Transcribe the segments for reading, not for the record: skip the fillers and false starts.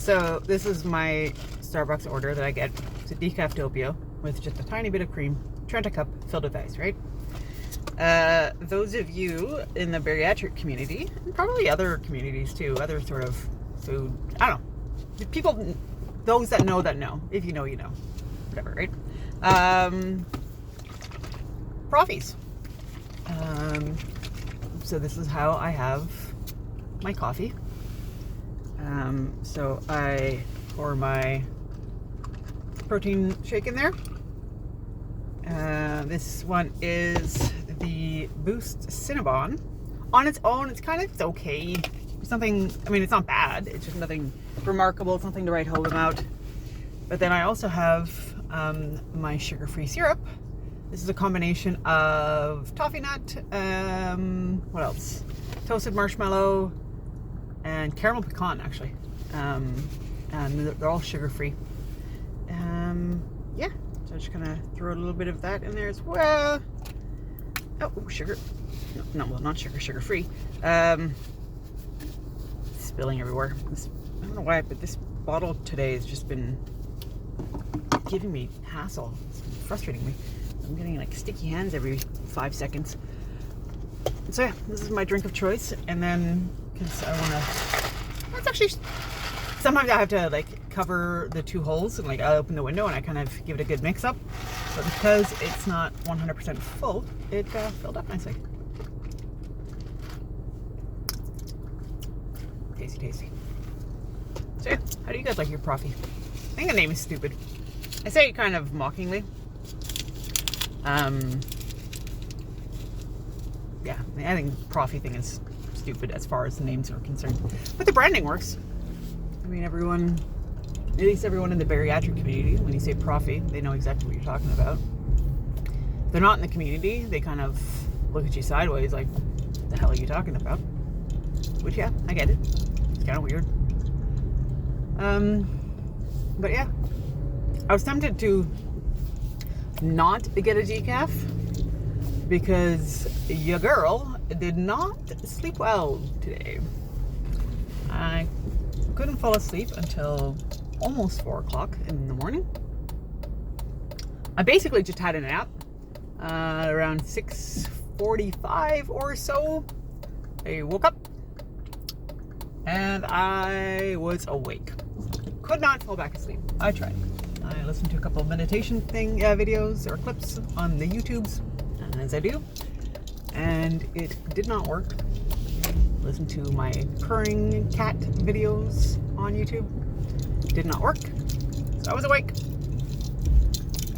So this is my Starbucks order that I get. It's a decaf doppio with just a tiny bit of cream, Trenta cup filled with ice, right? Those of you in the bariatric community, and probably other communities too, other sort of food, I don't know, people, those that know, if you know, you know, whatever, right? Proffies. So this is how I have my coffee. So I pour my protein shake in there. This one is the Boost Cinnabon. On its own, it's okay. It's nothing, I mean, it's not bad. It's just nothing remarkable. It's nothing to write home about. But then I also have my sugar-free syrup. This is a combination of toffee nut, what else? Toasted marshmallow and caramel pecan, actually. And they're all sugar-free. Yeah, so I'm just gonna throw a little bit of that in there as well. Oh, sugar. No, well, not sugar, sugar-free. Spilling everywhere. I don't know why, but this bottle today has just been giving me hassle. It's been frustrating me. I'm getting like sticky hands every 5 seconds. So yeah, this is my drink of choice. And then, because I want to, that's actually, sometimes I have to like cover the two holes and like I open the window and I kind of give it a good mix up. But because it's not 100% full, it filled up nicely. Tasty, tasty. So yeah, how do you guys like your Proffie? I think the name is stupid. I say it kind of mockingly. Yeah, I think Proffie thing is stupid as far as the names are concerned. But the branding works. I mean, everyone, at least everyone in the bariatric community, when you say Proffie, they know exactly what you're talking about. If they're not in the community, they kind of look at you sideways like, what the hell are you talking about? Which, yeah, I get it. It's kind of weird. But yeah, I was tempted to not get a decaf because your girl did not sleep well today. I couldn't fall asleep until almost 4 o'clock in the morning. I basically just had a nap around 6:45 or so. I woke up and I was awake. Could not fall back asleep. I tried. I listened to a couple of meditation videos or clips on the YouTubes, as I do, and it did not work. Listened to my purring cat videos on YouTube. Did not work. So I was awake.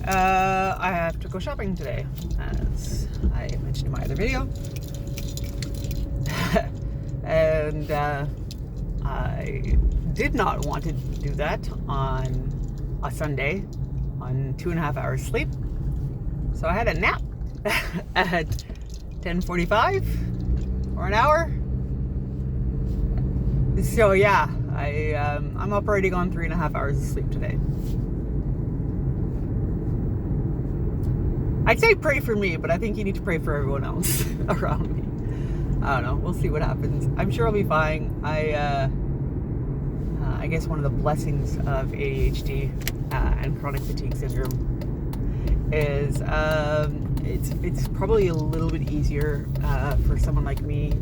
I have to go shopping today, as I mentioned in my other video. And I did not want to do that on a Sunday on 2.5 hours sleep. So I had a nap at 10:45 for an hour. So yeah, I'm up already on 3.5 hours of sleep today. I'd say pray for me, but I think you need to pray for everyone else around me. I don't know. We'll see what happens. I'm sure I'll be fine. I guess one of the blessings of ADHD and chronic fatigue syndrome is it's probably a little bit easier for someone like me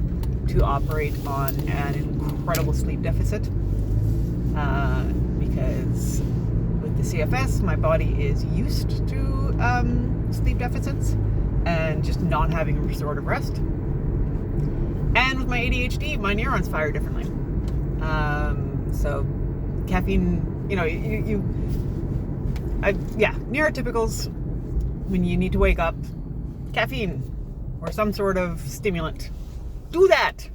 to operate on an incredible sleep deficit because with the CFS, my body is used to sleep deficits and just not having restorative rest. And with my ADHD, my neurons fire differently. So caffeine, neurotypicals, when you need to wake up, caffeine or some sort of stimulant, do that.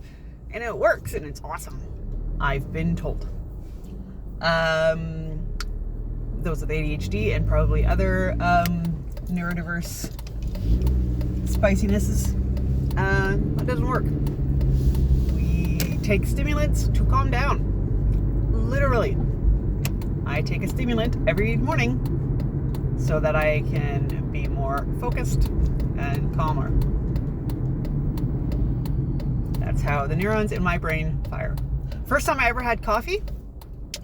And it works and it's awesome. I've been told. Those with ADHD and probably other neurodiverse spicinesses, that doesn't work. We take stimulants to calm down. Literally. I take a stimulant every morning so that I can be more focused and calmer. That's how the neurons in my brain fire. First time I ever had coffee,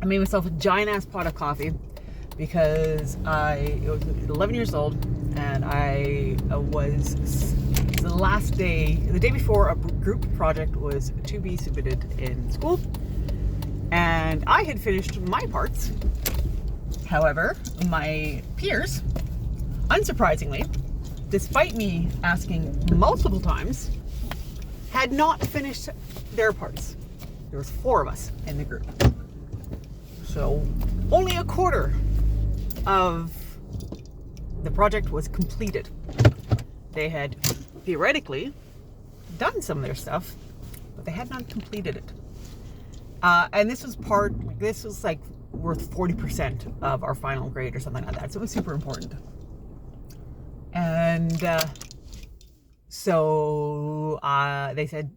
I made myself a giant ass pot of coffee because I was 11 years old, and I was the last day, the day before a group project was to be submitted in school, and I had finished my parts. However, my peers, unsurprisingly, despite me asking multiple times, had not finished their parts. There was 4 of us in the group. So only a quarter of the project was completed. They had theoretically done some of their stuff, but they had not completed it. And this was like worth 40% of our final grade or something like that. So it was super important. And so they said,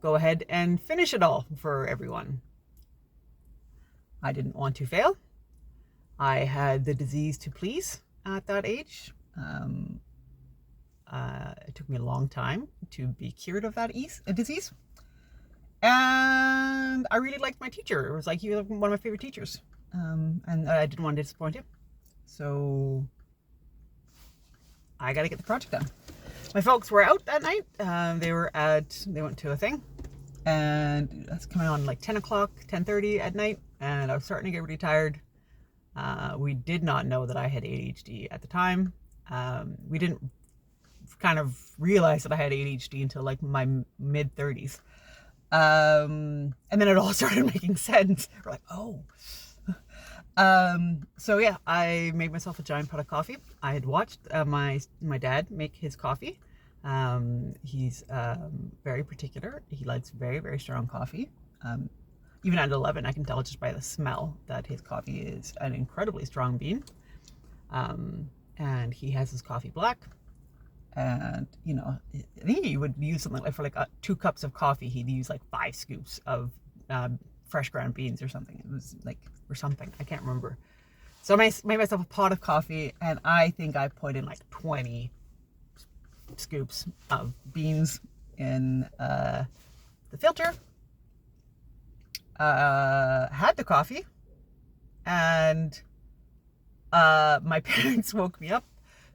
go ahead and finish it all for everyone. I didn't want to fail. I had the disease to please at that age. It took me a long time to be cured of that disease. And I really liked my teacher. It was like, he was one of my favorite teachers. And I didn't want to disappoint him. So I got to get the project done. My folks were out that night. They went to a thing. And that's coming on like 10 o'clock, 10:30 at night. And I was starting to get really tired. We did not know that I had ADHD at the time. We didn't kind of realize that I had ADHD until like my mid-30s. And then it all started making sense. We're like, oh. So yeah, I made myself a giant pot of coffee. I had watched my dad make his coffee. He's very particular. He likes very, very strong coffee. Even at 11, I can tell just by the smell that his coffee is an incredibly strong bean. And he has his coffee black. And, you know, I think he would use something like, for like 2 cups of coffee, he'd use like 5 scoops of fresh ground beans or something. It was like, or something, I can't remember. So I made myself a pot of coffee, and I think I put in like 20 scoops of beans in the filter. Had the coffee, and my parents woke me up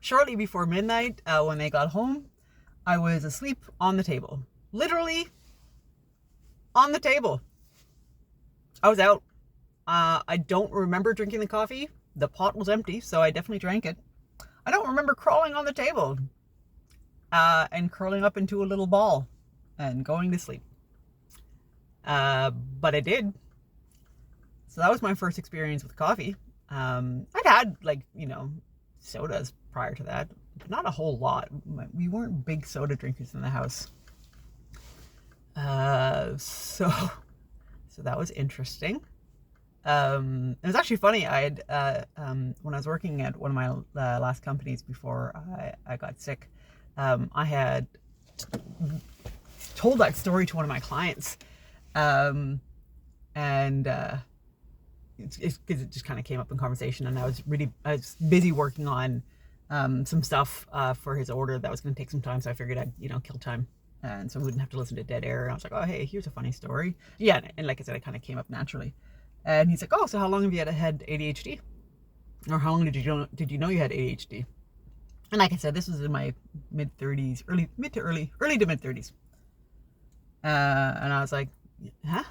shortly before midnight. When they got home, I was asleep on the table. Literally on the table. I was out. I don't remember drinking the coffee. The pot was empty, so I definitely drank it. I don't remember crawling on the table and curling up into a little ball and going to sleep. But I did. So that was my first experience with coffee. I'd had, like, you know, sodas prior to that, but not a whole lot. We weren't big soda drinkers in the house. So that was interesting. It was actually funny. I had, when I was working at one of my last companies before I got sick, I had told that story to one of my clients. And it's because it just kind of came up in conversation, and I was busy working on some stuff for his order that was going to take some time, so I figured I'd, you know, kill time, and so we wouldn't have to listen to dead air. And I was like, oh, hey, here's a funny story. Yeah, and like I said, it kind of came up naturally. And he's like, oh, so how long have you had ADHD? Or how long did you know you had ADHD? And like I said, this was in my mid-30s, early to mid-30s. And I was like, huh?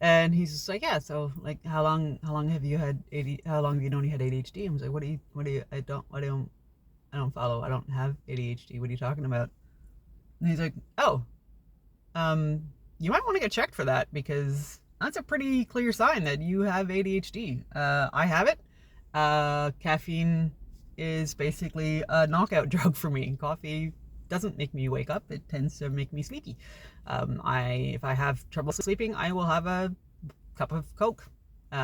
And he's just like, yeah, so like, how long have you had how long have you known you had ADHD? I was like, what do you, I don't follow. I don't have ADHD. What are you talking about? And he's like, oh, you might want to get checked for that, because that's a pretty clear sign that you have ADHD. I have it. Caffeine is basically a knockout drug for me. Coffee doesn't make me wake up. It tends to make me sleepy. If I have trouble sleeping, I will have a cup of Coke, or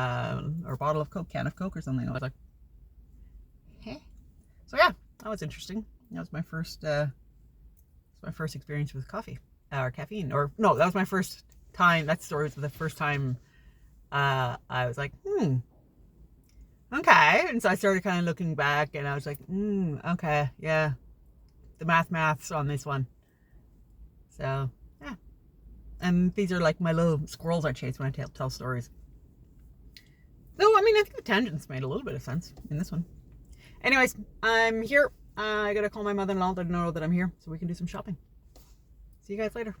a bottle of Coke, can of Coke or something. I was like, hey. So yeah, that was interesting. That was my first experience with coffee, or caffeine, or no, that was my first time. That story was the first time I was like, okay. And so I started kind of looking back, and I was like, okay, yeah, the maths on this one. So yeah, and these are like my little squirrels I chase when I tell stories. I think the tangents made a little bit of sense in this one. Anyways, I'm here. I gotta call my mother-in-law to know that I'm here so we can do some shopping. See you guys later.